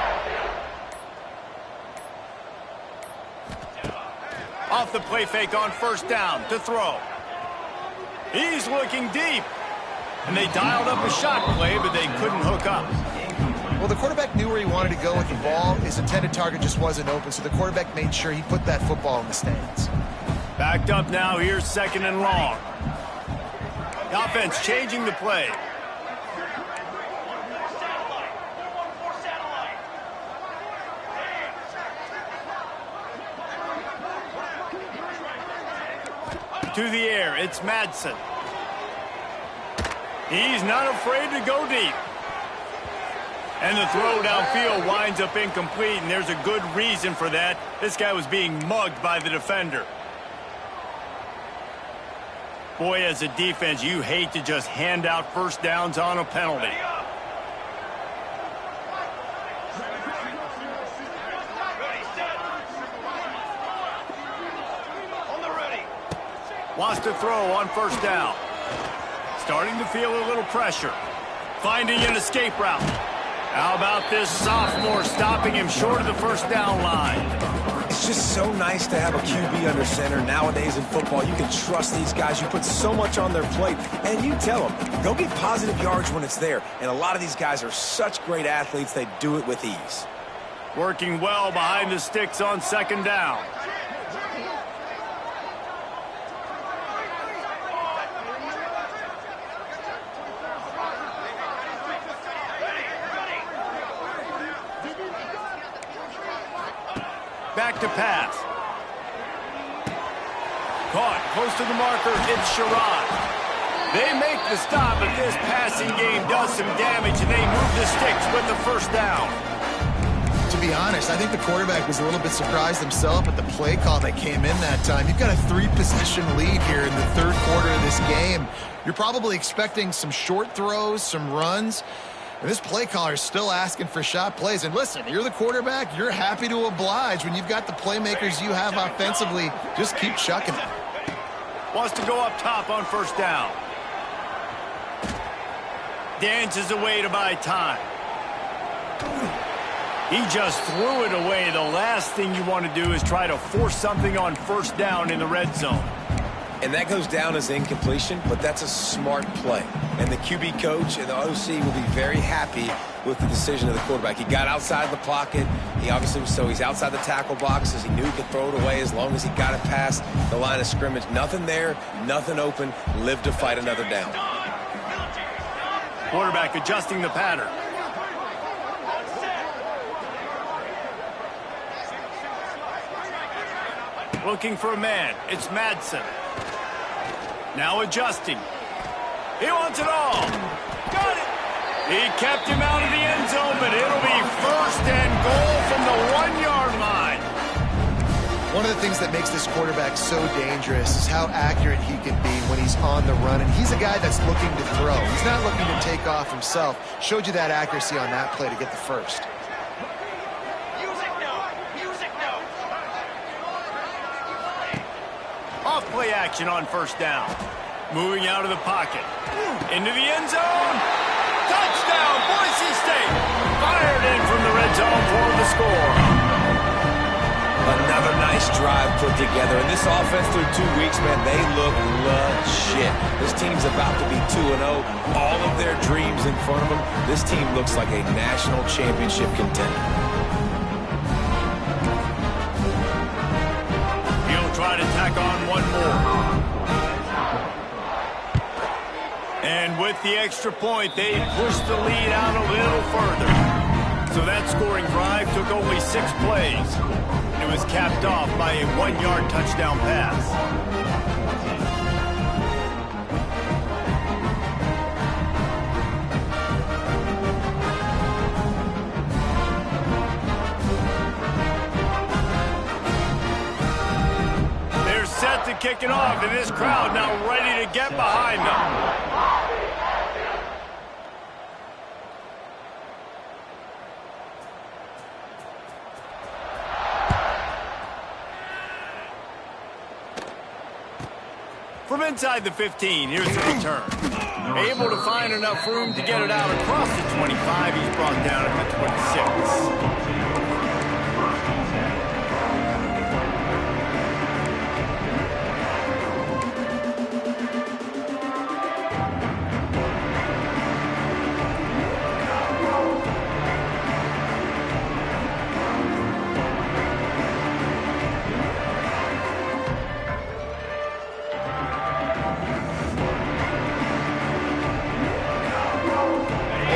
Speaker 1: Off the play fake on 1st down to throw. He's looking deep. And they dialed up a shot play, but they couldn't hook up.
Speaker 2: Well, the quarterback knew where he wanted to go with the ball. His intended target just wasn't open, so the quarterback made sure he put that football in the stands.
Speaker 1: Backed up now. Here's 2nd and long. The offense changing the play. to the air. It's Madsen. He's not afraid to go deep. And the throw downfield winds up incomplete, and there's a good reason for that. This guy was being mugged by the defender. Boy, as a defense, you hate to just hand out first downs on a penalty. Wants to throw on first down. Starting to feel a little pressure. Finding an escape route. How about this sophomore stopping him short of the first down line?
Speaker 3: It's just so nice to have a QB under center. Nowadays in football, you can trust these guys. You put so much on their plate, and you tell them, go get positive yards when it's there. And a lot of these guys are such great athletes, they do it with ease.
Speaker 1: Working well behind the sticks on second down. Back to pass. Caught close to the marker. It's Sherrod. They make the stop, but this passing game does some damage, and they move the sticks with the first down.
Speaker 2: To be honest, I think the quarterback was a little bit surprised himself at the play call that came in that time. You've got a 3-possession lead here in the third quarter of this game. You're probably expecting some short throws, some runs. And this play caller is still asking for shot plays. And listen, you're the quarterback. You're happy to oblige when you've got the playmakers you have offensively. Just keep chucking it.
Speaker 1: Wants to go up top on first down. Dances away to buy time. He just threw it away. The last thing you want to do is try to force something on first down in the red zone.
Speaker 3: And that goes down as incompletion, but that's a smart play. And the QB coach and the OC will be very happy with the decision of the quarterback. He got outside the pocket. He obviously was he's outside the tackle boxes. He knew he could throw it away as long as he got it past the line of scrimmage. Nothing there, nothing open. Live to fight another down.
Speaker 1: Quarterback adjusting the pattern. Looking for a man. It's Madsen. Now adjusting. He wants it all. Got it. He kept him out of the end zone, but it'll be first and goal from the 1-yard line.
Speaker 2: One of the things that makes this quarterback so dangerous is how accurate he can be when he's on the run. And he's a guy that's looking to throw. He's not looking to take off himself. Showed you that accuracy on that play to get the first.
Speaker 1: Off play action on first down. Moving out of the pocket. Into the end zone. Touchdown, Boise State. Fired in from the red zone for the score.
Speaker 3: Another nice drive put together. And this offense through 2 weeks, man, they look legit. This team's about to be 2-0. All of their dreams in front of them. This team looks like a national championship contender.
Speaker 1: Try to tack on one more. And with the extra point, they pushed the lead out a little further. So that scoring drive took only 6 plays. It was capped off by a 1-yard touchdown pass. To kick it off, and this crowd now ready to get behind them. From inside the 15, here's the return. Able to find enough room to get it out across the 25. He's brought down at the 26.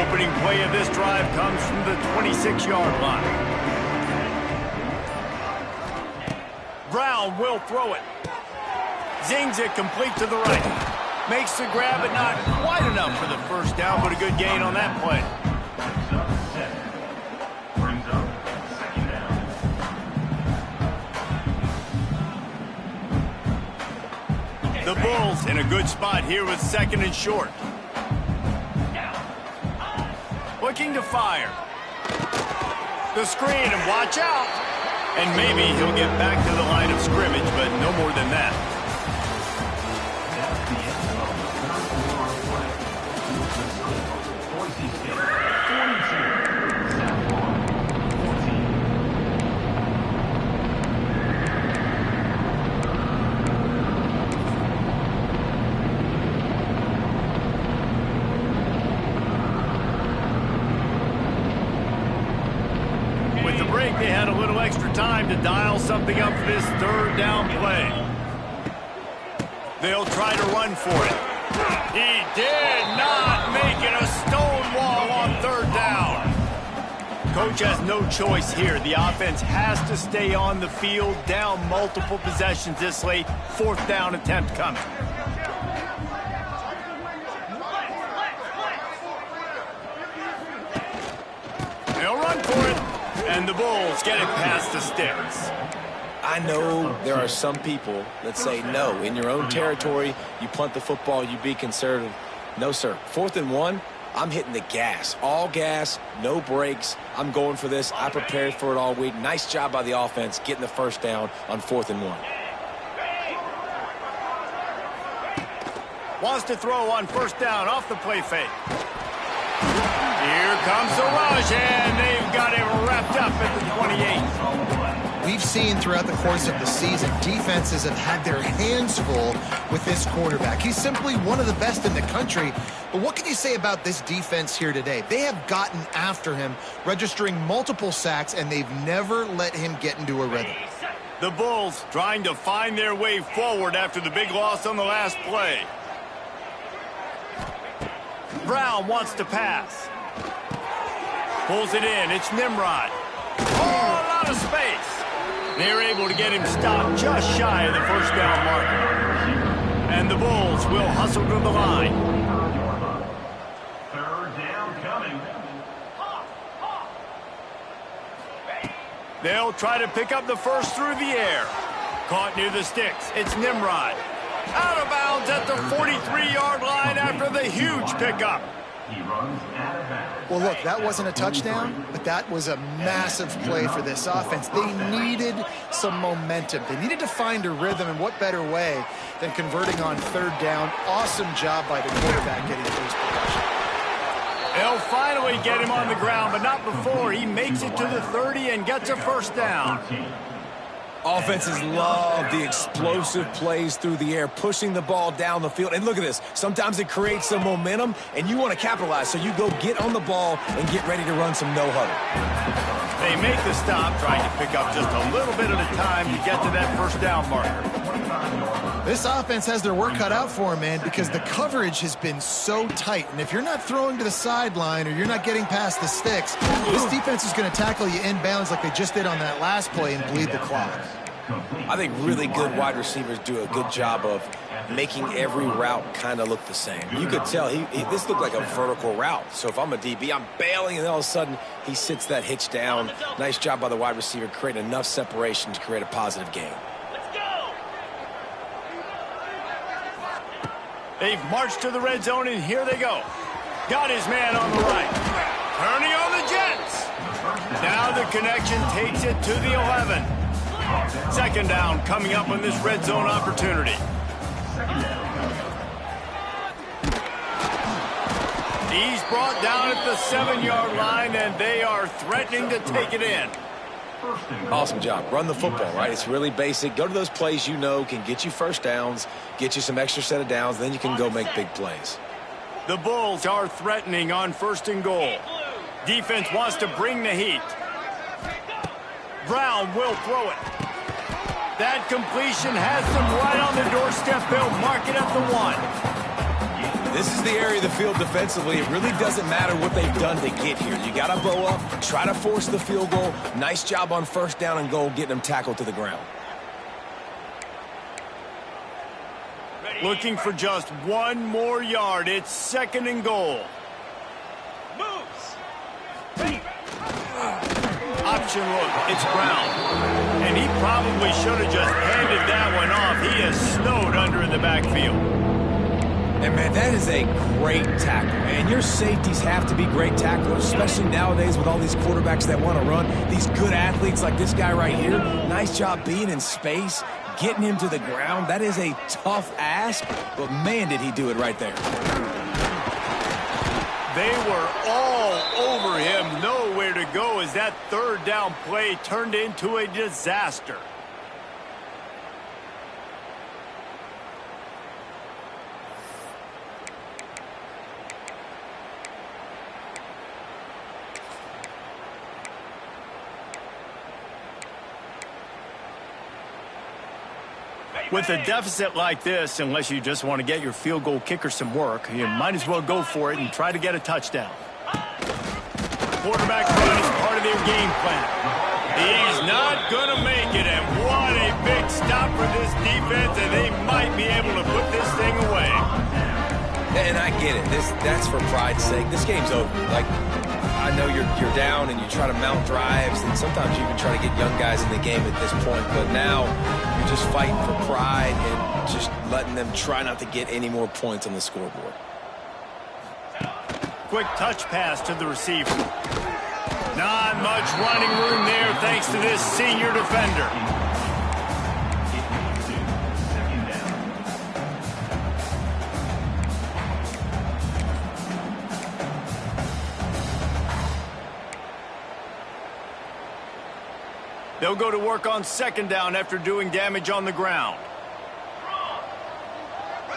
Speaker 1: Opening play of this drive comes from the 26-yard line. Brown will throw it. Zings it complete to the right. Makes the grab, but not quite enough for the first down, but a good gain on that play.
Speaker 4: Brings up second down.
Speaker 1: The Bulls in a good spot here with second and short. Looking to fire. The screen, and watch out. And maybe he'll get back to the line of scrimmage, but no more than that.
Speaker 4: That's the end of the first quarter. Boise State 42, Southpaw 14.
Speaker 1: With the break, they had a little extra time to dial something up for this third down play. They'll try to run for it. He did not make it a stone wall on third down. Coach has no choice here. The offense has to stay on the field, down multiple possessions this late. Fourth down attempt coming. They'll run for it. And the Bulls get it past the sticks.
Speaker 3: I know there are some people that say, no, in your own territory, you punt the football, you be conservative. No, sir. 4th and 1, I'm hitting the gas. All gas, no brakes. I'm going for this. I prepared for it all week. Nice job by the offense getting the first down on 4th and 1.
Speaker 1: Wants to throw on first down off the play fake. Here comes the rush, and they've got it wrapped up at the 28.
Speaker 2: We've seen throughout the course of the season, defenses have had their hands full with this quarterback. He's simply one of the best in the country. But what can you say about this defense here today? They have gotten after him, registering multiple sacks, and they've never let him get into a rhythm.
Speaker 1: The Bulls trying to find their way forward after the big loss on the last play. Brown wants to pass. Pulls it in. It's Nimrod. Oh, a lot of space. They're able to get him stopped just shy of the first down marker. And the Bulls will hustle to the line.
Speaker 4: Third down coming.
Speaker 1: They'll try to pick up the first through the air. Caught near the sticks. It's Nimrod. Out of bounds at the 43-yard line after the huge pickup.
Speaker 4: He runs out of bounds.
Speaker 2: Well, look, that wasn't a touchdown, but that was a massive play for this offense. They needed some momentum. They needed to find a rhythm, and what better way than converting on third down. Awesome job by the quarterback getting first possession.
Speaker 1: They'll finally get him on the ground, but not before he makes it to the 30 and gets a first down.
Speaker 3: Offenses love the explosive plays through the air, pushing the ball down the field. And look at this. Sometimes it creates some momentum, and you want to capitalize. So you go get on the ball and get ready to run some no-huddle.
Speaker 1: They make the stop, trying to pick up just a little bit at a time to get to that first down marker.
Speaker 2: This offense has their work cut out for them, man, because the coverage has been so tight. And if you're not throwing to the sideline or you're not getting past the sticks, this defense is going to tackle you inbounds like they just did on that last play and bleed the clock.
Speaker 3: I think really good wide receivers do a good job of making every route kind of look the same. You could tell this looked like a vertical route. So if I'm a DB, I'm bailing, and then all of a sudden he sits that hitch down. Nice job by the wide receiver creating enough separation to create a positive gain.
Speaker 1: They've marched to the red zone, and here they go. Got his man on the right. Turning on the Jets. Now the connection takes it to the 11. Second down coming up on this red zone opportunity. He's brought down at the 7-yard line, and they are threatening to take it in.
Speaker 3: Awesome job. Run the football, right? It's really basic. Go to those plays you know can get you first downs, get you some extra set of downs, then you can go make big plays.
Speaker 1: The Bulls are threatening on first and goal. Defense wants to bring the heat. Brown will throw it. That completion has them right on the doorstep. They'll mark it at the 1.
Speaker 3: This is the area of the field defensively. It really doesn't matter what they've done to get here. You got to bow up, try to force the field goal. Nice job on first down and goal, getting them tackled to the ground.
Speaker 1: Looking for just one more yard. It's 2nd and goal.
Speaker 5: Moves.
Speaker 1: Option look. It's Brown. And he probably should have just handed that one off. He is snowed under in the backfield.
Speaker 3: And, man, that is a great tackle, man. Your safeties have to be great tacklers, especially nowadays with all these quarterbacks that want to run. These good athletes like this guy right here, nice job being in space, getting him to the ground. That is a tough ask, but, man, did he do it right there.
Speaker 1: They were all over him. Nowhere to go as that 3rd down play turned into a disaster. With a deficit like this, unless you just want to get your field goal kicker some work, you might as well go for it and try to get a touchdown. Quarterback run is part of their game plan. He's not going to make it, and what a big stop for this defense, and they might be able to put this thing away.
Speaker 3: And I get it. That's for pride's sake. This game's over. Like, I know you're down and you try to mount drives, and sometimes you even try to get young guys in the game at this point, but now you're just fighting for pride and just letting them try not to get any more points on the scoreboard.
Speaker 1: Quick touch pass to the receiver. Not much running room there thanks to this senior defender. They'll go to work on 2nd down after doing damage on the ground.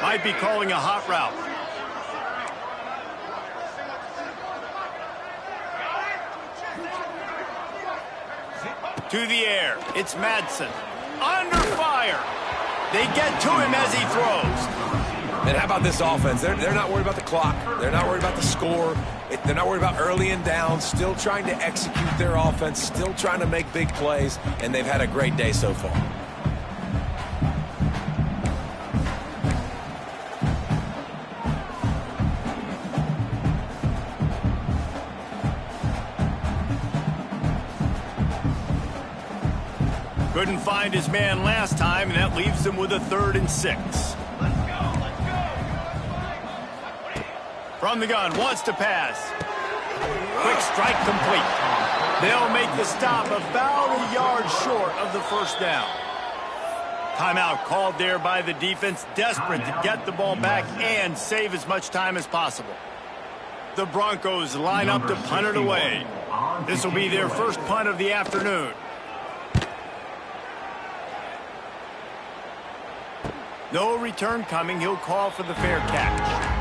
Speaker 1: Might be calling a hot route. To the air. It's Madsen. Under fire. They get to him as he throws.
Speaker 3: And how about this offense? They're not worried about the clock. They're not worried about the score. They're not worried about early and down. Still trying to execute their offense. Still trying to make big plays. And they've had a great day so far.
Speaker 1: Couldn't find his man last time, and that leaves him with a 3rd and 6. From the gun, wants to pass. Quick strike complete. They'll make the stop about a yard short of the 1st down. Timeout called there by the defense, desperate to get the ball back and save as much time as possible. The Broncos line up to punt it away. This will be their first punt of the afternoon. No return coming. He'll call for the fair catch.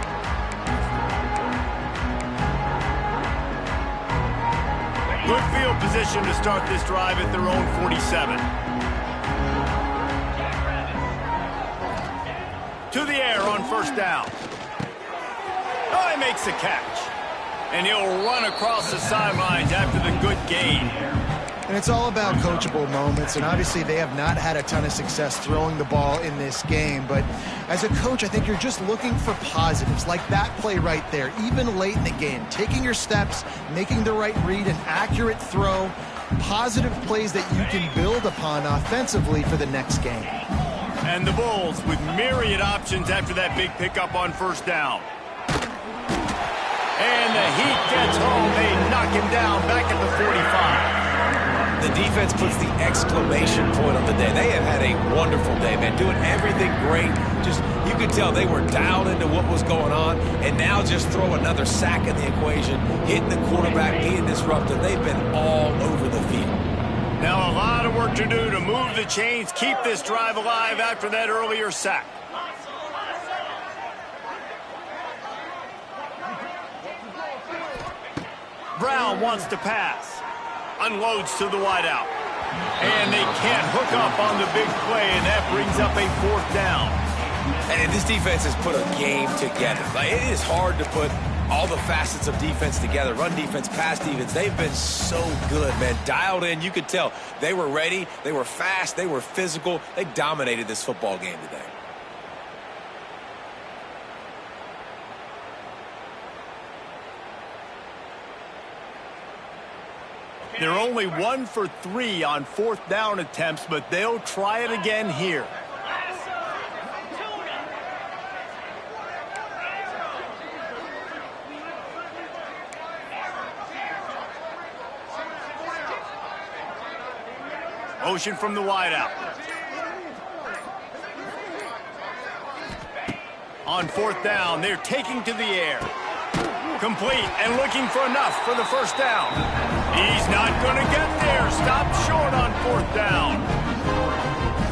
Speaker 1: Good field position to start this drive at their own 47. To the air on 1st down. Oh, he makes the catch. And he'll run across the sidelines after the good gain.
Speaker 2: And it's all about coachable moments, and obviously they have not had a ton of success throwing the ball in this game. But as a coach, I think you're just looking for positives, like that play right there, even late in the game. Taking your steps, making the right read, an accurate throw, positive plays that you can build upon offensively for the next game.
Speaker 1: And the Bulls with myriad options after that big pickup on 1st down. And the Heat gets home. They knock him down back at the 45.
Speaker 3: The defense puts the exclamation point on the day. They have had a wonderful day, man, doing everything great. Just, you could tell they were dialed into what was going on, and now just throw another sack in the equation, hitting the quarterback, being disruptive. They've been all over the field.
Speaker 1: Now a lot of work to do to move the chains, keep this drive alive after that earlier sack. Brown wants to pass. Unloads to the wideout. And they can't hook up on the big play, and that brings up a 4th down.
Speaker 3: And this defense has put a game together. Like, it is hard to put all the facets of defense together. Run defense, pass defense. They've been so good, man. Dialed in. You could tell they were ready. They were fast. They were physical. They dominated this football game today.
Speaker 1: They're only 1 for 3 on 4th down attempts, but they'll try it again here. Motion from the wideout. On 4th down, they're taking to the air. Complete and looking for enough for the first down. He's not going to get there. Stop short on 4th down.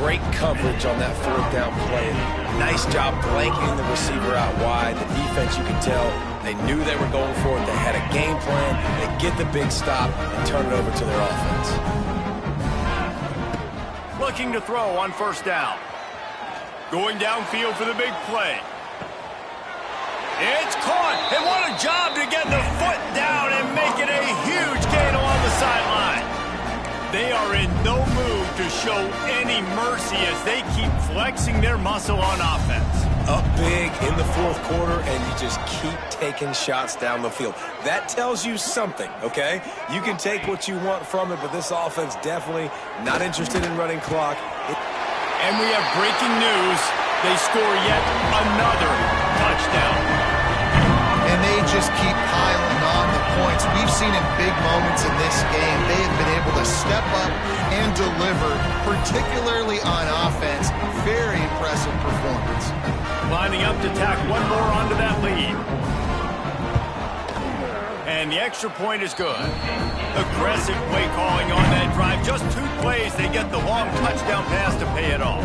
Speaker 3: Great coverage on that 4th down play. Nice job blanketing the receiver out wide. The defense, you can tell, they knew they were going for it. They had a game plan. They get the big stop and turn it over to their offense.
Speaker 1: Looking to throw on 1st down. Going downfield for the big play. It's caught, and what a job to get the foot down and make it a huge gain along the sideline. They are in no mood to show any mercy as they keep flexing their muscle on offense.
Speaker 3: Up big in the 4th quarter, and you just keep taking shots down the field. That tells you something, okay? You can take what you want from it, but this offense definitely not interested in running clock.
Speaker 1: And we have breaking news. They score yet another touchdown.
Speaker 2: And they just keep piling on the points. We've seen in big moments in this game, they have been able to step up and deliver, particularly on offense. Very impressive performance.
Speaker 1: Lining up to tack one more onto that lead. And the extra point is good. Aggressive play calling on that drive. Just 2 plays, they get the long touchdown pass to pay it off.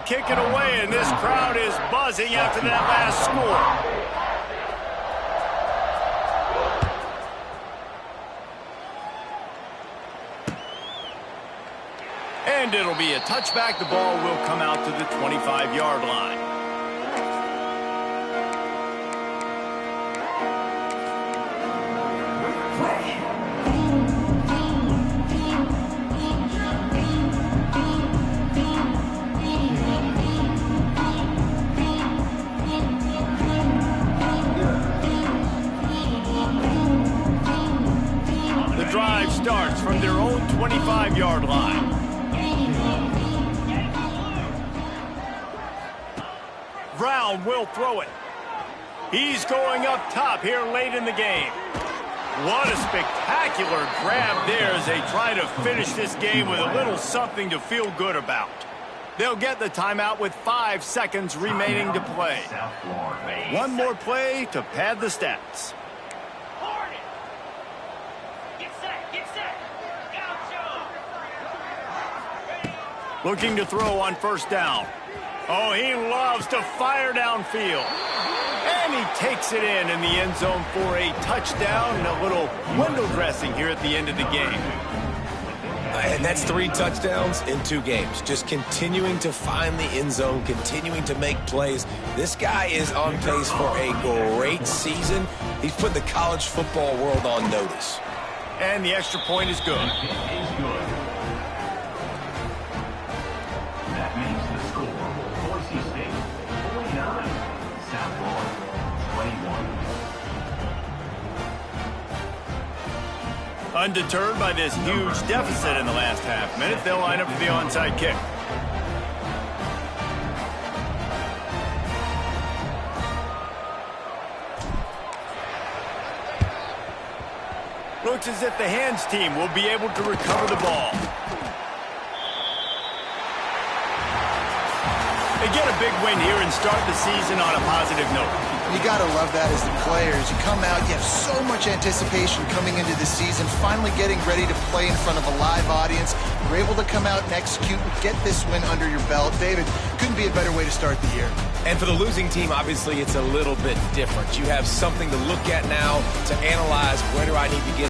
Speaker 1: Kick it away, and this crowd is buzzing after that last score. And it'll be a touchback. The ball will come out to the 25-yard line. Starts from their own 25-yard line. Brown will throw it. He's going up top here late in the game. What a spectacular grab there as they try to finish this game with a little something to feel good about. They'll get the timeout with 5 seconds remaining to play. One more play to pad the stats. Looking to throw on 1st down. Oh, he loves to fire downfield. And he takes it in the end zone for a touchdown and a little window dressing here at the end of the game.
Speaker 3: And that's 3 touchdowns in 2 games. Just continuing to find the end zone, continuing to make plays. This guy is on pace for a great season. He's put the college football world on notice.
Speaker 1: And the extra point is good.
Speaker 4: That makes the score Boise State 49, South Florida 21.
Speaker 1: Undeterred by this huge deficit in the last half minute, they'll line up for the onside kick. Looks as if the hands team will be able to recover the ball. They get a big win here and start the season on a positive note.
Speaker 2: You got to love that as the players. You come out, you have so much anticipation coming into the season, finally getting ready to play in front of a live audience. You're able to come out and execute and get this win under your belt. David, couldn't be a better way to start the year.
Speaker 3: And for the losing team, obviously, it's a little bit different. You have something to look at now to analyze. Where do I need to get